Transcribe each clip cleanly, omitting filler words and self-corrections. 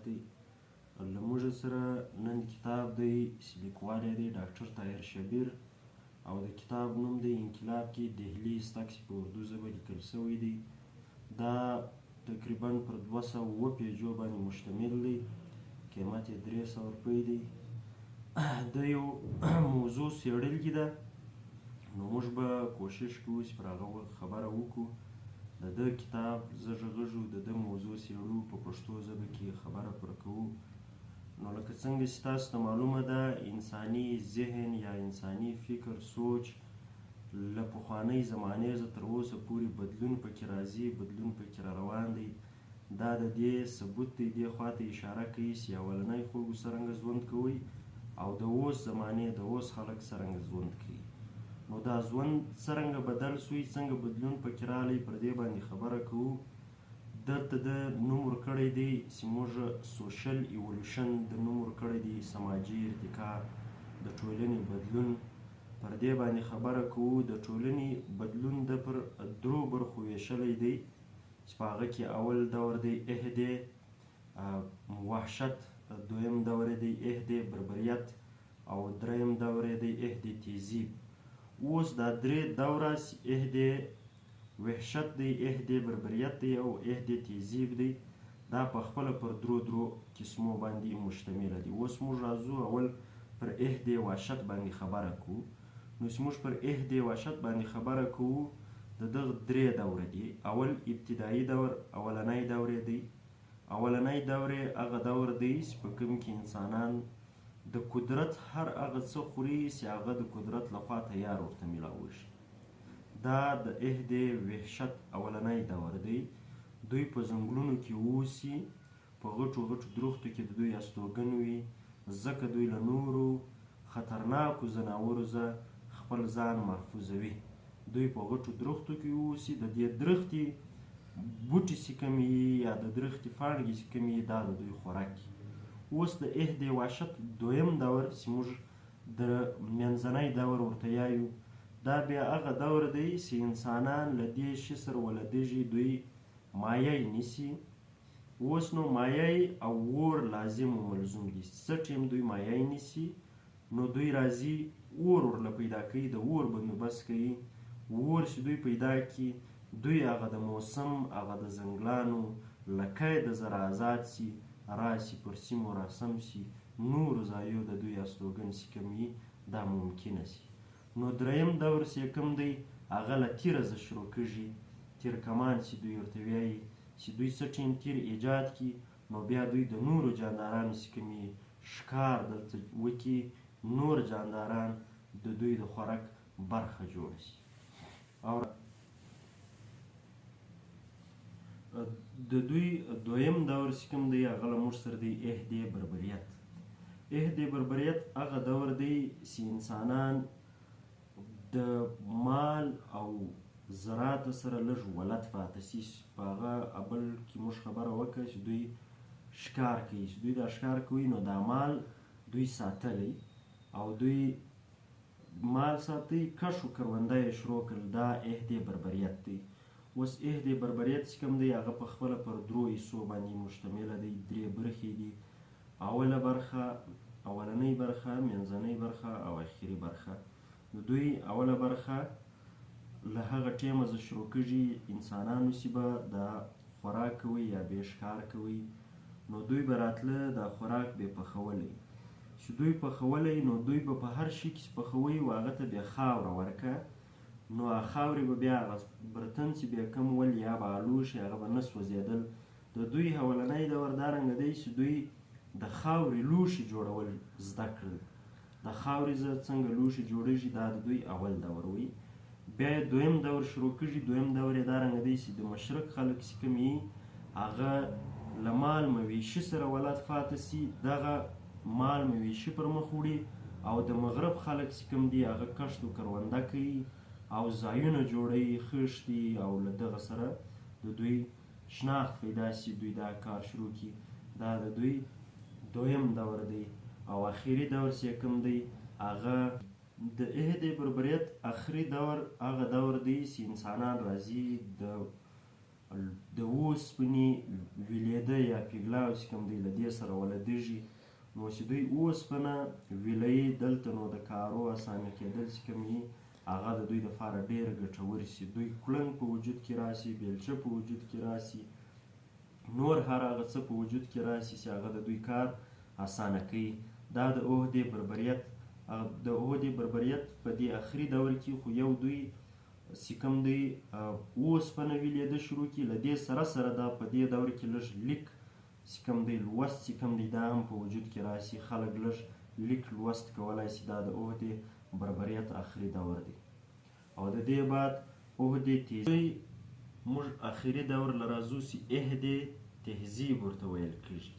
دی. له موږ سره نن کتاب دی چې لیکوال یې دی ډاکټر طاهر شبیر او د کتاب نوم دی انقلاب کې دهلي زده کړې په اردو ژبه لیکل شوی دی. دا تقریبا پر 207 پیجو باندې مشتمل دی. قیمت یې 300 روپۍ دی. د یو موضوع څېړلې ده، نو موږ به کوشش کوو چې پر هغه خبره وکړو. د ده کتاب زه غږیږو، د ده موضوع څېړو، په پښتو ژبه کې خبره پر کوو. نو لکه څنګه چې تاسو ته معلومه ده، انساني ذهن یا انساني فکر سوچ له پخوانۍ زمانې تر اوسه پورې بدلون پکې راځي، بدلون پکې را روان دی. دا د دې ثبوت دی، دې خواته اشاره کوي چې اولنی خلکو څرنګه ژوند کوي او د اوس زمانې د اوس خلک څرنګه ژوند کوي. نو دا ژوند څرنګه بدل سوی، څنګه بدلون پکې راغلی، پر دې باندې خبره کوو. دلته د نوم ورکړی دی چې موږ سوشل ایولوشن د نوم ورکړی دی، سماجي ارتقا، د ټولنې بدلون. پر دې باندې خبره کوو. د ټولنې بدلون د پر 3 برخو ویشلی دی چې په هغه کې اول دور دی عهد وحشت، دویم دور دی عهد بربریت او دریم دور دی عهد تهذیب. اوس دا 3 دوره عهد وحشت دی، عهد بربریت دی او عهد تهذیب دی، دا په خپله پر 3 قسمو باندې مشتمله دی. اوس موږ راځو اول پر عهد وحشت باندې خبره کوو. نو چې موږ پر عهد وحشت باندې خبره کوو، د دغه 3 دوره دي. اول ابتدایي دور، اولنی دور دی. اولنی دور هغه دور دی چې په کوم کې انسانان د قدرت هر هغه څه خوري چې هغه د قدرت لخوا تیار ورته میلاوه شي. دا د عهد وحشت اولنی دور دی. دوی په ځنګلونو کې اوسي، په غټو غټو درختو کې د دوی استوګن وي، ځکه دوی له نورو خطرناکو ځناورو خپل ځان محفوظوي. دوی په غټو درختو کې اوسي، د دې درختې بوټي چې کوم یا د درختې پاڼې چې کوم دا د دوی خوراک. اوس د عهد وحشت دویم دور چې موږ د منځنی دور ورته یایو، دا بیا هغه دور دی چې انسانان له دې شي سره ولدېږي، دوی مایع نیسي. اوس نو مایع او اور لازم و ملزوم دي. څه ټیم دوی مایع نیسي، نو دوی راځي اور ورله پیدا کوي، د اور بندوبست کوي. اور چې دوی پیدا کړي، دوی هغه د موسم، هغه د ځنګلانو لکه د زره ازاد سي، راسي پر سیمو راسم سي، نورو ځایو د دوی استوګن چې کوم وي دا ممکنه سي. نو دریم دور چې کوم دی، هغه له تیره څخه شروع کېږي. تیر کمان چې دوی ورته وایي، چې دوی څه ټیم تیر ایجاد کړي، نو بیا دوی د نورو جاندارانو چې کوم ښکار دلته وکړي، نور جانداران د دوی د خوراک برخه جوړه شي. او د دوی دویم دور چې کوم دی، هغه له موږ سره دی عهد بربریت. عهد بربریت هغه دور دی چې انسانان د مال او زراعت سره لږ ولت پاتې سي. په هغه اول کې موږ خبره وکړه چې دوی ښکار کوي. چې دوی دا ښکار کوي، نو دا مال دوی ساتلی او دوی مال ساتي، کښو کرونده یې شروع کړل. دا عهد بربریت دی. اوس عهد بربریت چې کوم دی، هغه په خپله پر 3 حصو باندې مشتمله دی. 3 برخې دي. اوله برخه، اولنۍ برخه، منځنۍ برخه او اخري برخه. نو دوی اوله برخه له هغه ټیمه څخه شروع کېږي، انسانانو چې به دا خوراک کوي یا به ښکار کوي، نو دوی به راتله دا خوراک به پخولی. چې دوی پخولی، نو دوی به په هر شي کې پخوي و هغه ته بیا خاوره ورکه. نو هغه خاورې به بیا هغه برتن چې بیا کوم ول یا به الوشي، هغه به نه سوځېدل. د دوی اولنی دور دا رنګه دی چې دوی د خاورې لوښي جوړول زده کړل. د خاورې څنګه لوښي جوړېږي، دا د دوی اول دور وي. بیا یې دویم دور شروع کېږي. دویم دور یې دا رنګه دی چې د مشرق خلک چې کوم وي، هغه له مال مویشي سره ولت پاتې سي، دغه مال مویشي پر مخ وړي. او د مغرب خلک چې کوم دي، هغه کښت و کرونده کوي او ځایونه جوړوي، خښتي، او له دغه سره د دوی شناخت پیدا سي، دوی دا کار شروع کړي. دا د دوی دویم دور دی. او اخري دور چې کوم دی، هغه د عهد بربریت اخري دور هغه دور دی چې انسانان راځي د د اوسپنې ویلېده یا پیګلاو چې کوم دی له دې سره ولدېږي، نو چې دوی اوسپنه ویلوي دلته، نو د کارو اسانه کېدل چې کوم وي هغه د دوی دپاره ډېر ګټور شي. دوی کړنګ په وجود کې راشي، بیلچه په وجود کې راشي، نور هر هغه څه په وجود کې راشي چې هغه د دوی کار اسانه کوي. دا د عهد بربریت په دې آخري دور کې خو یو دوی چې کوم دی اوسپنه ویلېده شروع کړي، له دې سره سره دا په دې دور کې لږ لیک چې کوم دی لوست چې کوم دی دا هم په وجود کې راشي. خلک لږ لیک لوست کولی شي. دا د عهد بربریت آخري دور دی. او د دې بعد عهد تیزی موږ آخري دور له راځو چې عهد تهذیب ورته ویل کېږي.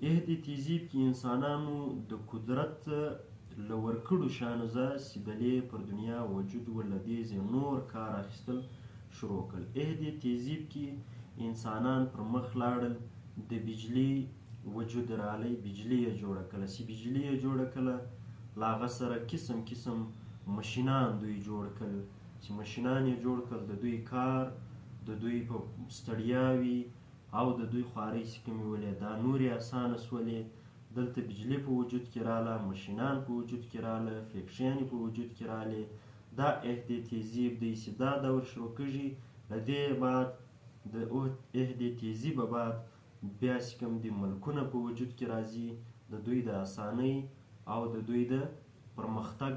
عهد تهذیب کې انسانانو د قدرت له ورکړو شیانو ځای چې دلې پر دنیا وجود و، له دې ځای نور کار اخیستل شروع کړل. عهد تهذیب کې انسانان پر مخ لاړل، د بجلي وجود رالی، بجلي یې جوړه کړله. چې بجلي یې جوړه کړله، له هغه سره قسم قسم مشینان دوی جوړ کړل. چې مشینان یې جوړ کړل، د دوی کار، د دوی په ستړیاوي او د دوی خوارۍ چې کومې ولې دا نورې اسانه سولې. دلته بجلي په وجود کې راله، مشینان په وجود کې راله، فیکټریانې په وجود کې رالې. دا عهد تهذیب دی چې دا دور شروع کېږي. له دې بعد د عهد تهذیب بعد بیا چې کوم دي ملکونه په وجود کې راځي، د دوی د اسانۍ او د دوی د پرمختګ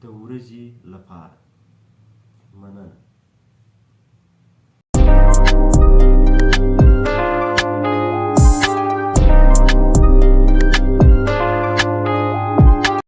د ورځې لپاره. مننه.